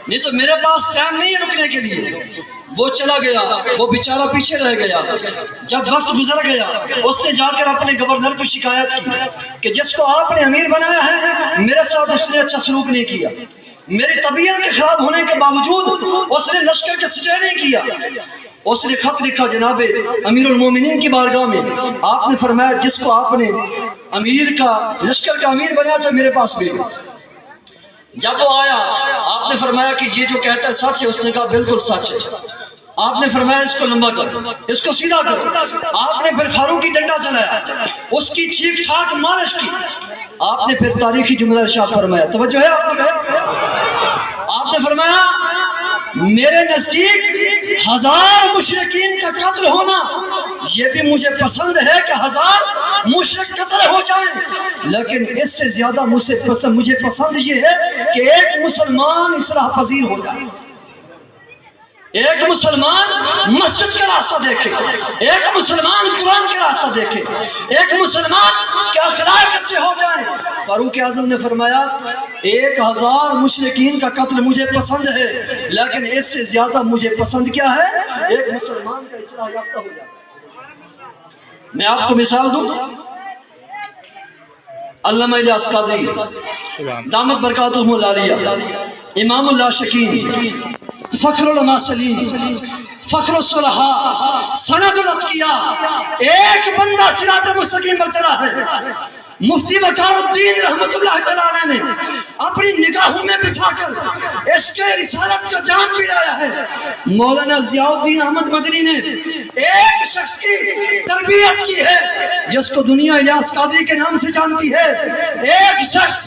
نہیں تو میرے پاس ٹائم نہیں ہے رکنے کے لیے۔ وہ چلا گیا، وہ بیچارہ پیچھے رہ گیا۔ جب وقت گزر گیا اس نے جا کر اپنے گورنر کو شکایت کی کہ جس کو آپ نے امیر بنایا ہے میرے ساتھ اس نے اچھا سلوک نہیں کیا، میری طبیعت کے خراب ہونے کے باوجود اس نے لشکر کے سٹے نہیں کیا۔ اس نے خط لکھا جناب امیر المومنین کی بارگاہ میں، آپ نے فرمایا جس کو آپ نے امیر کا لشکر کا امیر بنایا تھا میرے پاس بھیجو۔ جب وہ آیا آپ نے فرمایا کہ یہ جو کہتا ہے سچ ہے، اس نے کہا بالکل سچ ہے۔ آپ نے فرمایا اس کو لمبا کر، اس کو سیدھا کر۔ آپ نے پھر فاروقی ڈنڈا چلایا، اس کی ٹھیک ٹھاک مالش کی۔ آپ نے پھر تاریخی جملہ ارشاد فرمایا، توجہ ہے آپ نے فرمایا میرے نزدیک 1000 مشرکین کا قتل ہونا یہ بھی مجھے پسند ہے کہ 1000 مشرک قتل ہو جائیں، لیکن اس سے زیادہ مجھے پسند یہ ہے کہ ایک مسلمان اصلاح پذیر ہو جائے۔ ایک مسلمان مسجد کا راستہ دیکھے، ایک مسلمان قرآن کا راستہ دیکھے، ایک مسلمان کے اخلاق اچھے ہو جائیں۔ فاروق اعظم نے فرمایا 1000 مشرکین کا قتل مجھے پسند ہے، لیکن اس سے زیادہ مجھے پسند کیا ہے؟ ایک مسلمان کا اصلاح یافتہ ہو جائے۔ میں آپ کو مثال دوں، علامہ الیاس قادری دامت برکاتہم العالیہ، امام اللہ شکیم، فخر العلماء سلیم، فخر الصلحاء، سند الاتقیاء، ایک بندہ صراط مستقیم پر چلا ہے۔ مفتی وقار الدین رحمت اللہ تعالیٰ نے اپنی نگاہوں میں بٹھا کر عشق رسالت کا جام پلایا ہے۔ مولانا ضیاء الدین احمد مدنی نے ایک شخص کی تربیت کی ہے جس کو دنیا الیاس قادری کے نام سے جانتی ہے۔ ایک شخص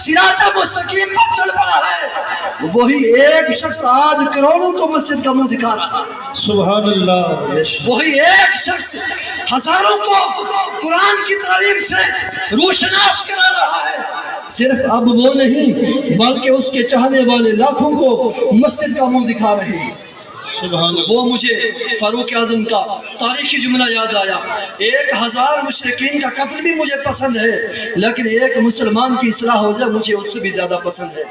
صراط مستقیم پر چل پڑا ہے، وہی ایک شخص آج کروڑوں کو مسجد کا منہ دکھا رہا ہے۔ سبحان اللہ۔ وہی ایک شخص ہزاروں کو قرآن کی تعلیم سے روشناس کرا رہا ہے۔ صرف اب وہ نہیں بلکہ اس کے چاہنے والے لاکھوں کو مسجد کا منہ دکھا رہے ہیں۔ سبحان اللہ۔ وہ مجھے فاروق اعظم کا تاریخی جملہ یاد آیا، 1000 مشرکین کا قتل بھی مجھے پسند ہے، لیکن ایک مسلمان کی اصلاح ہو جائے مجھے اس سے بھی زیادہ پسند ہے۔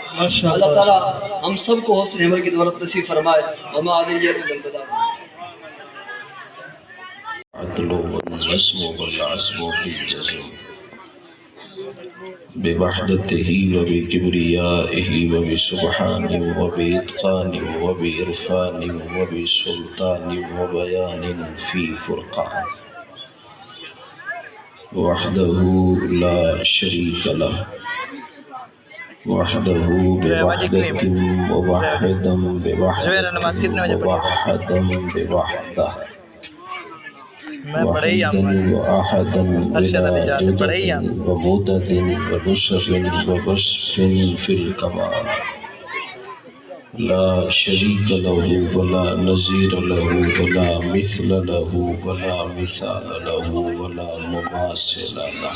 اللہ تعالیٰ ہم سب کو حسن عمل کی دولت نصیب فرمائے۔ وما علیہ البلاغ۔ عدل والنظم والعزم بالجزم بوحدته وبكبريائه وبسبحان وبإتقان وبإرفان وبسلطان وبيان في فرقان وحده لا شريك له وحده بوحدة ووحدا بوحدة ووحدا بوحده واحدا وأحدا بلا جدد ومدد ونشر وبشر في الكمال لا شريك له ولا نظير له ولا مثل له ولا مثال له ولا مماثل له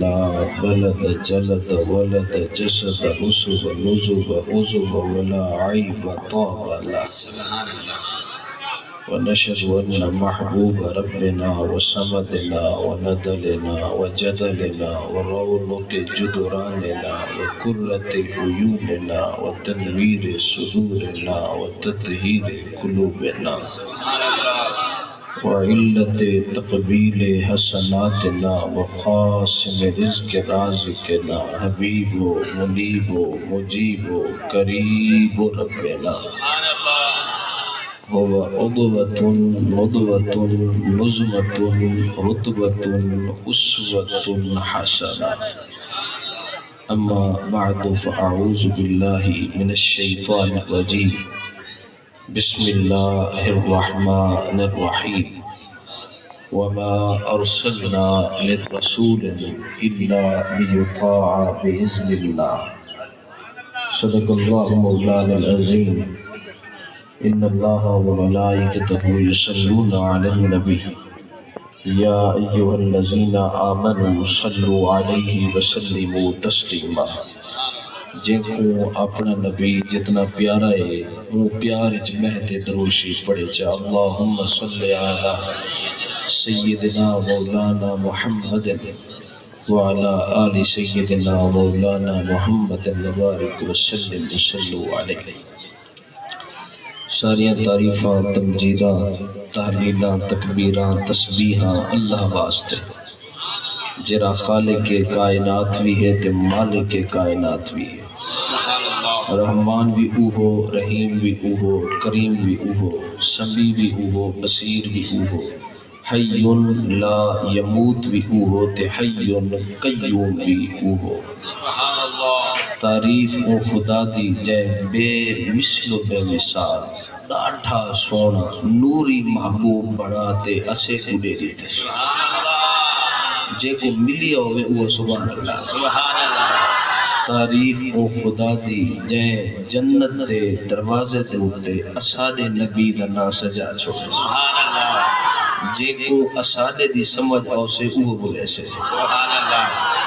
لا بلد جلد ولد جسد نسب نزب عزب ولا عيب طاب له ونشهد أن محبوب ربنا وصمدنا وندلنا وجدلنا ورونق جدراننا وقرة عيوننا وتنوير صدورنا وتطهير قلوبنا وعلة تقبيل حسناتنا وقاسم رزق رازقنا حبيب منيب مجيب قريب ربنا هو عضوة مضوة نزمة رتبة أسوة حسنة أما بعد فأعوذ بالله من الشيطان الرجيم بسم الله الرحمن الرحيم وما أرسلنا من رسول إلا ليطاع بإذن الله صدق الله مولانا العظيم إن الله وملائكته يصلون على النبي يا أيها الذين آمنوا صلوا عليه وسلموا تسليما جن کو اپنا نبی جتنا پیارا ہے وہ پیار وچ مہتے دروشی پڑھے چا اللہم صلی علی سیدنا مولانا محمد وعلى آل سیدنا مولانا محمد وبارک وسلم صلوا علیہ۔ ساریاں تعریفاں تمجیداں تحلیلاں تکبیراں تسبیحاں اللہ واسطے جرا خالق کائنات بھی ہے تے مالک کائنات بھی ہے، رحمان بھی اوہو رحیم بھی اوہو کریم بھی اوہو سمیع بھی اوہو بصیر بھی اوہو حی لا یموت بھی اوہو تے حی قیوم بھی اوہو۔ تعریف او خدا دی جے بے مثل و بے مثال ڈاٹھا سونا نوری محبوب بناتے اسے کو دے دیتے جے کو ملی ہوئے وہ سبحان اللہ۔ تعریف او خدا دی جے جنت دے دروازے تے ہوتے اساڑے نبی دا نا سجا چھوڑے جے کو اساڑے دی سمجھ آؤ سے وہ بولے سے سبحان اللہ۔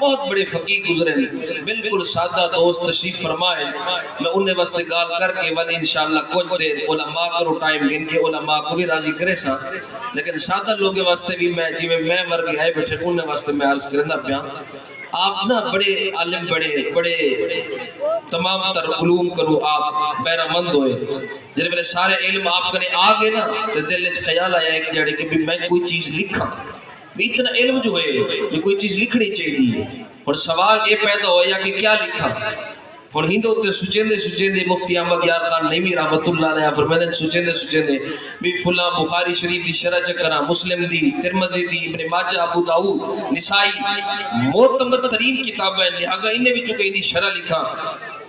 بہت بڑے فقیر گزرے بالکل سادہ دوست تشریف فرمائے میں انہیں واسطے گال کر کے ون انشاءاللہ کچھ دیر علماء کرو ٹائم گن کے علماء کو بھی راضی کرے سا لیکن سادہ لوگوں واسطے بھی میں جی میں ورگے آئے بیٹھے انہیں واسطے میں عرض کرنا پیا آپ نا بڑے عالم بڑے تمام تر علوم کرو آپ بیرہ مند ہوئے جنہیں بلے سارے علم آپ کنے آگے نا تو دل نے خیال آیا ہے کہ جڑے کہ بھی میں کوئی چیز لکھا بھی اتنا علم جو ہے بھی کوئی چیز لکھنی چاہیے اور سوال یہ پیدا ہویا کہ کیا لکھا اور ہندو تے سچیندے مفتی احمد یار خان نعیمی رحمت اللہ علیہ فرمائیں سچیندے بھی فلاں بخاری شریف دی شرح چکرا مسلم دی ترمذی دی ابن ماجہ ابو داؤد نسائی معتمد ترین کتاب ہے لہذا انہیں بھی چکے دی شرح لکھا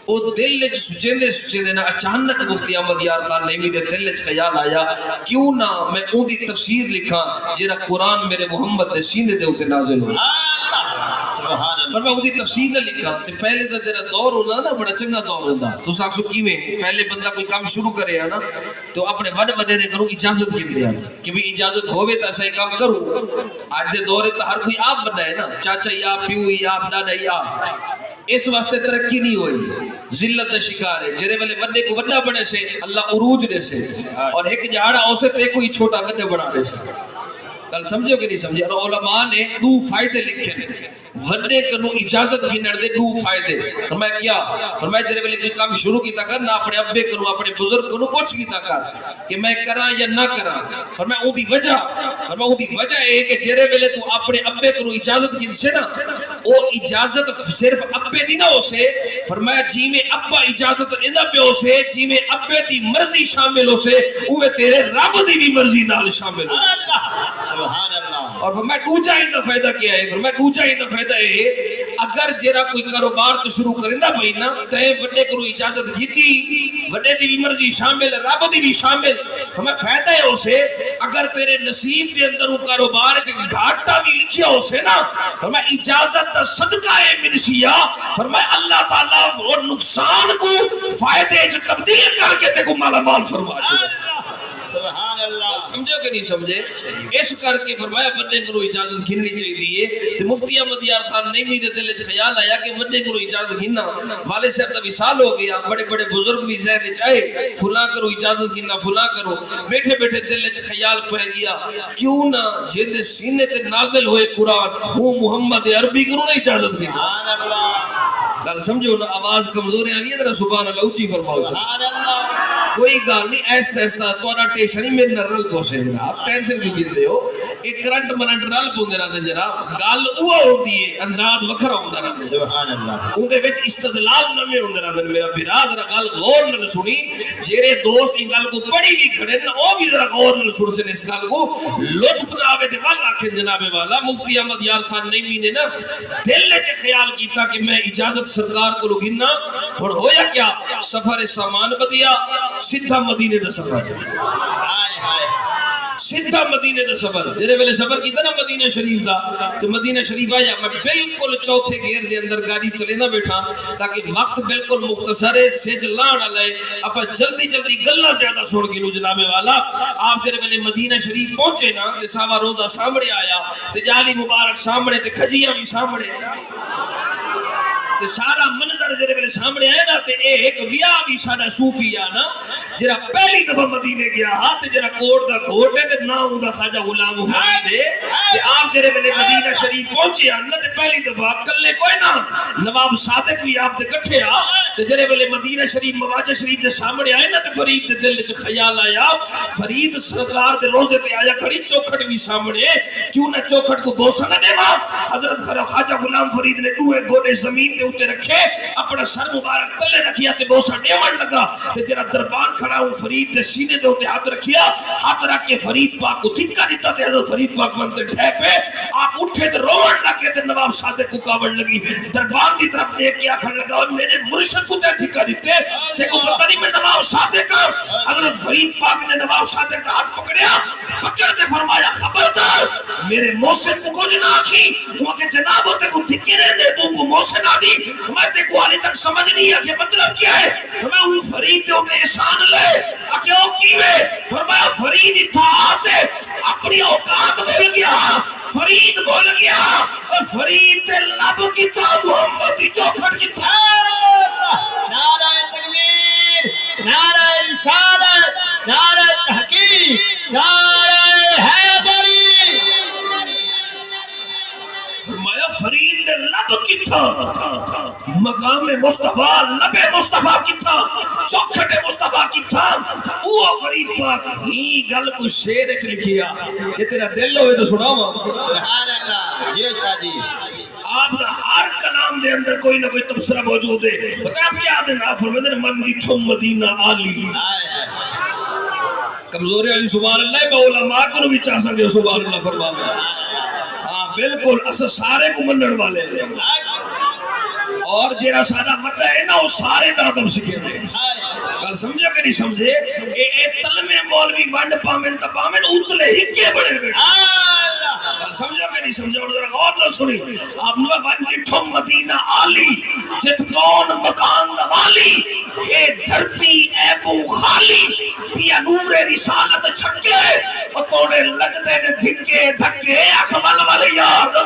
او دل لچ سچیندے نا اچانک مفتی احمد یار خان نعیمی دے دل لچ خیال آیا کیوں نہ میں اون دی تفسیر لکھا جیڑا قرآن میرے محمد دے سینے دے اوتے نازل ہو پر میں اون دی تفسیر نہ لکھا تے پہلے دا جڑا دور ہونا نا بڑا چنگا دور ہوندا تساں آکھو کیویں پہلے بندہ کوئی کام شروع کرے نا تو اپنے وڈ وڈیرے کرو اجازت گھندے ہیں کہ بھی اجازت ہوے تا صحیح کام کرو اج دے دور تے ہر کوئی آپ بندہ ہے نا چاچا یا پیو یا دادا یا اس واسطے ترقی نہیں ہوئی ذلت دا شکار ہے جرے والے وڈے کو وڈا بنے سے اللہ عروج دے سے اور ایک جہاڑا اوسط ایک کوئی چھوٹا وڈے بنا دے سے کل سمجھو کہ نہیں سمجھے اور علماء نے دو فائدے لکھے نے وڈے کنو اجازت گھنڑ دے دو فائدے فرمایا کیا فرمایا جرے والے کوئی کام شروع کیتا کر نہ اپنے ابے کنو اپنے بزرگ کنو کچھ کیتا کر کہ میں کراں یا نہ کراں فرمایا اون دی وجہ ہے کہ جرے والے تو اپنے ابے کنو اجازت گھن سے نا او اجازت صرف ابے دی نہ ہو سے فرمایا جی میں ابا اجازت اندا پہ ہو سے جی میں ابے دی مرضی شامل ہو سے اوے تیرے رب دی بھی مرضی نال شامل ہو سبحان اللہ اور فرمایا دوجا ہی دا فائدہ کیا ہے فرمایا دوجا ہی دا فائدہ ہے اگر جرا کوئی کاروبار تو شروع کرندا پئی نا تے وڈے کرو اجازت گھتی وڈے دی بھی مرضی شامل رب دی بھی شامل فرمایا فائدہ ہے اسے اگر تیرے نصیب دے اندر وہ کاروبار وچ گھاٹا بھی لکھیا ہو سے نا فرمایا اجازت دا صدقہ ہے منسیا فرمایا اللہ تعالی وہ نقصان کو فائدے وچ تبدیل کر کے تے کو مالا مال فرما دے سبحان اللہ سمجھو کہ نہیں سمجھے اس کر کے فرمایا وڈے کو اجازت گھننی چاہیے تے مفتی احمد یار خان نعیمی دے دل وچ خیال آیا کہ وڈے کو اجازت گھننا والد صاحب دا وصال ہو گیا بڑے بڑے بزرگ بھی ذہن وچ آئے فلاں کرو اجازت گھننا فلاں کرو بیٹھے بیٹھے دل وچ خیال پہ گیا کیوں نہ جے دے سینے تے نازل ہوئے قرآن وہ محمد عربی کرو نہ اجازت گھننا سبحان اللہ گل سمجھو نا آواز کمزور ہے ذرا سبحان اللہ اونچی فرماؤ سبحان اللہ کوئی گال نہیں ایسا ایسا توڑا ٹیشن ہی میرے نرل پوچھے جناب ٹینشن کیوں گیتے ہو ایک کرنٹ منٹ رل پوندے رہتے جناب گال اوہ ہوتی ہے انداز وکھرا ہوندہ رہتے سبحان اللہ ان دے وچ استدلال نمی ہوندے رہتے میرا بیراز ذرا گال غور نہ سنی جیرے دوست ان گال کو پڑھی بھی کھڑے نا وہ بھی ذرا غور نہ سن سے اس گال کو لطف نہ آوے دے والا آکھیں جناب والا مفتی احمد یار خان نعیمی نے نا دل نے خیال کیتا کہ میں اجازت سرکار کو لگھنا اور ہویا کیا سفر سامان بدیا سیدھا مدینے دا سفر سیدھا مدینے دا سفر جیرے ویلے سفر کیتا نا مدینہ شریف دا تو مدینہ شریف آیا میں بالکل چوتھے گھیر دے اندر گاڑی چلے نہ بیٹھا تاکہ وقت بالکل مختصر ہے سیج لانا لائے اپا جلدی جلدی گلنا زیادہ سوڑ گنو جناب والا آپ جیرے ویلے مدینہ شریف پہنچے نا تے ساوا روزہ سامنے آیا تے جالی مبارک سامنے تے کھجیاں بھی سامنے سارا منظر جڑے ویلے سامنے آئے نا تے ایک ویا بھی ساڈا صوفی نا جڑا پہلی دفعہ مدینے گیا ہاتھ جڑا کوٹ دا کوٹ ہے تے نا اوندا خواجہ غلام فرید دے تے آپ جڑے ویلے مدینہ شریف پہنچے نا تے پہلی دفعہ کلے کوئی نا نواب صادق بھی آپ دے کٹھے آ تے جڑے ویلے مدینہ شریف مواجہ شریف دے سامنے آئے نا تے فرید دے دل وچ خیال آیا فرید سرکار دے روزے تے آیا کھڑی چوکھٹ بھی سامنے کیوں نہ چوکھٹ کو بوسا نہ دیوا حضرت خواجہ غلام فرید نے دوے گونے زمین تے اتے رکھے اپنا سر مبارک تلے رکھیا تے بوسا ڈیمن لگا تے جرا دربان کھڑا ہوں فرید دے سینے دے اتے ہاتھ رکھیا ہاتھ رکھ کے فرید پاک کو دھکا دیتا تے حضرت فرید پاک منتے ٹھے پہ آپ اٹھے تے روان لگے تے نواب صادق کو کاوڑ لگی دربان دی طرف دیکھ کے آکھن لگا اور میرے مرشد کو تے دھکا دیتے تے کو پتہ نہیں میں نواب صادق حضرت فرید پاک نے نواب صادق کا ہاتھ پکڑیا پکڑ تے فرمایا خبردار میرے موسیق کو کچھ نہ آکھی وہ کہ جناب ہوتے کو دھکے رہے دے تو کو موسیق نہ دی میں تے کو آنے تک سمجھ نہیں ہے کہ مطلب کیا ہے میں وہ فرید دے ہوتے احسان لے کہ وہ کیوے فرمایا فرید اتھا آتے اپنی اوقات بھول گیا فرید بول گیا اور فرید دے لب کیتا محمد دی چوکھٹ کیتا نعرہ تکبیر نعرہ رسالت نعرہ تحقیق نعرہ حیدری فرمایا فرید دے لب کیتا مقام مصطفیٰ لب مصطفیٰ کیتا چوکھٹ مصطفیٰ کیتا وہ فرید پاک ہی گل کو شعر وچ لکھیا کہ تیرا دل ہوئے تو سناواں سبحان اللہ جی شاہ جی آپ دا ہر کلام دے اندر کوئی نہ کوئی تبصرہ موجود ہے پتہ آپ کیا دن آپ فرمائے من ڈٹھو مدینہ عالی کمزوری علی سبحان اللہ میں علماء کو بھی چاہ سکے سبحان اللہ فرماوے ہاں بالکل اسا سارے کو منن والے اور جیرا سادہ مدہ ہے نا وہ سارے دا ادب سکھے دے کل سمجھا کہ نہیں سمجھے اے تلمے مولوی ونڈ پامن تپامن اتلے ہکے بڑے کل سمجھا کہ نہیں سمجھا اور ذرا غور نہ سنی آپ نے ون ڈٹھو مدینہ عالی جت کون مکان والی اے دھرتی اے بو خالی پیا نور رسالت چھکے فتوڑے لگتے نے دھکے دھکے اکمل والے یار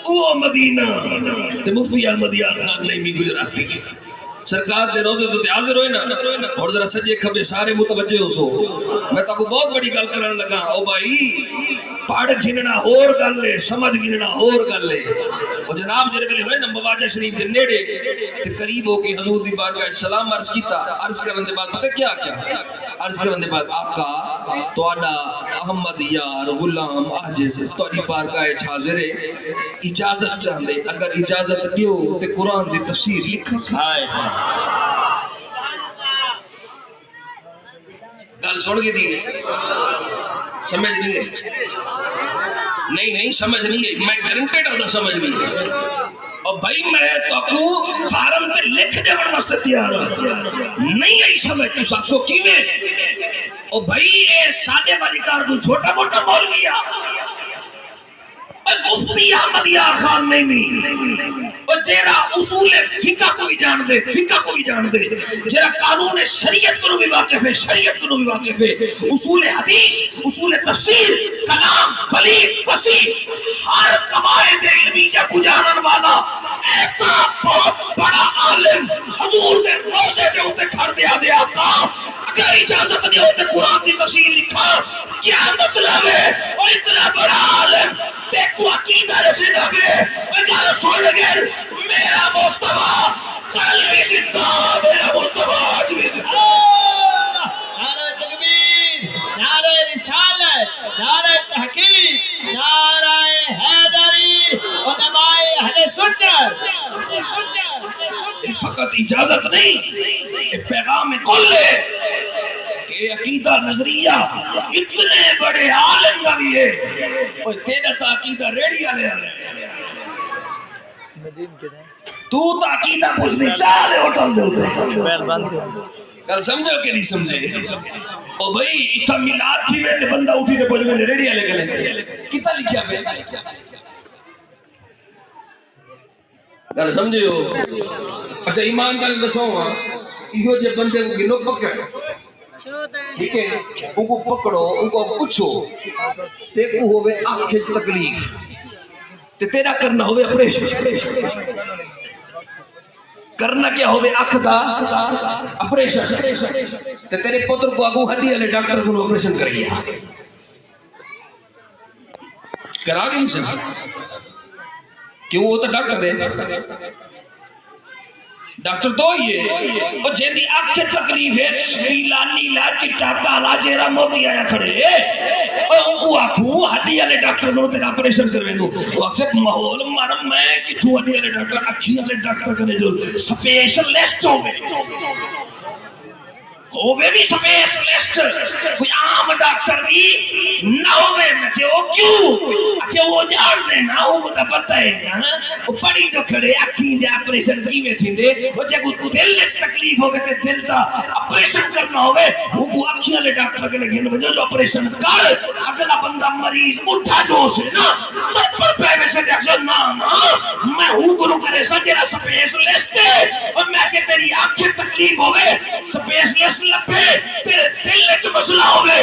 وہ مدینہ تے مفتی احمد یار خان نعیمی گجراتی سرکار دے روزے تو حاضر ہوئے نا اور ذرا سجے کھبے سارے متوجہ ہو سو میں تا کو بہت بڑی گل کرن لگا او بھائی پڑھ گننا اور گل لے سمجھ گننا اور گل لے اور جناب جڑے ویلے ہوئے نا مواجہ شریف دے نیڑے تے قریب ہو کے حضور دی بارگاہ سلام عرض کیتا عرض کرن دے بعد پتہ کیا عرض کرن دے بعد آقا تواڈا احمد یار غلام عاجز تواڈی بارگاہ حاضر ہے اجازت چاہندے اگر اجازت دیو تے قرآن دی تفسیر لکھا ہائے گل سن کے دی سمجھ نہیں گئی نہیں سمجھ نہیں گئی میں گرنٹیڈ ہوتا سمجھ نہیں گئی اور بھائی میں تو کو فارم تے لکھ دے ون واسطے تیار نہیں آئی سمجھ تو سکسو کی میں اور بھائی اے سادے والی کار تو چھوٹا موٹا مولوی مفتی احمد یار خان نعیمی اور جیرا اصول فقہ کوئی جان دے جیرا قانون شریعت کو بھی واقف ہے اصول حدیث اصول تفسیر کلام بلیغ فصیح ہر قواعد علمیہ کو جانن والا ایسا بہت بڑا عالم حضور دے روزے دے اوتے کھڑ دے آقا اگر اجازت نہیں ہوتے قرآن دی تفسیر لکھا کیا مطلب ہے اور اتنا بڑا عالم دیکھو عقیدہ رسیدہ میں اگر سن لگے میرا مصطفیٰ کل بھی زندہ میرا مصطفیٰ آج بھی زندہ نعرہ تکبیر نعرہ رسالت نعرہ تحقیق نعرہ حیدری علماء اہل سنت فقط اجازت نہیں پیغام کل ہے کہ عقیدہ نظریہ اتنے بڑے عالم کا بھی ہے اور تیرا تا عقیدہ ریڈی آلے تو تا عقیدہ پوچھ نہیں چاہے ہوتل دے ہوتے کل سمجھو کہ نہیں سمجھے او بھائی اتھا ملاد تھی میں بندہ اٹھی دے پوچھ میں ریڈی آلے گلے کتا لکھیا بے کل سمجھو اچھا ایمان کا دسوں ہاں ایہو جے بندے کو گنو پکڑ ٹھیک ہے ان کو پکڑو ان کو پوچھو تے کو ہوئے آنکھ تکلیف تے تیرا کرنا ہوئے اپریشن کرنا کیا ہوئے آنکھ دا اپریشن تے تیرے پتر کو آگو ہڈی والے ڈاکٹر کو اپریشن کریے کرا گئی سے کیوں وہ تو ڈاکٹر ہے ڈاکٹر تو ہی ہے اور جیدی آنکھ تکلیف ہے نیلا نیلا چٹا کالا جیرا موتی آیا کھڑے اور ان کو آنکھوں ہڈی والے ڈاکٹر کو تیرا آپریشن کرویں دو وقت ماحول مرم میں کتھوں ہڈی والے ڈاکٹر اکھی والے ڈاکٹر کرے جو سپیشلسٹ ہو گئے ہوئے بھی سپیشلسٹ کوئی عام ڈاکٹر بھی نہ ہوئے میں کہ وہ کیوں وہ جان دے نا وہ تا پتہ ہے نا وہ پڑی جو کھڑے اکھی دے آپریشن کی میں تھی دے وہ جب کو دل لے تکلیف ہوگے تے دل تا آپریشن کرنا ہوئے وہ کو اکھی والے ڈاکٹر کے لگے جو آپریشن کر اگلا بندہ مریض اٹھا جو سے نا تب پر پہ میں سے دیکھ سو نا میں ہوں کو کرے سا جیرا سپیشلسٹ ہے اور میں کہ تیری آنکھ تکلیف ہوئے سپیشلسٹ لپے تیرے دل لے جو مسئلہ ہوئے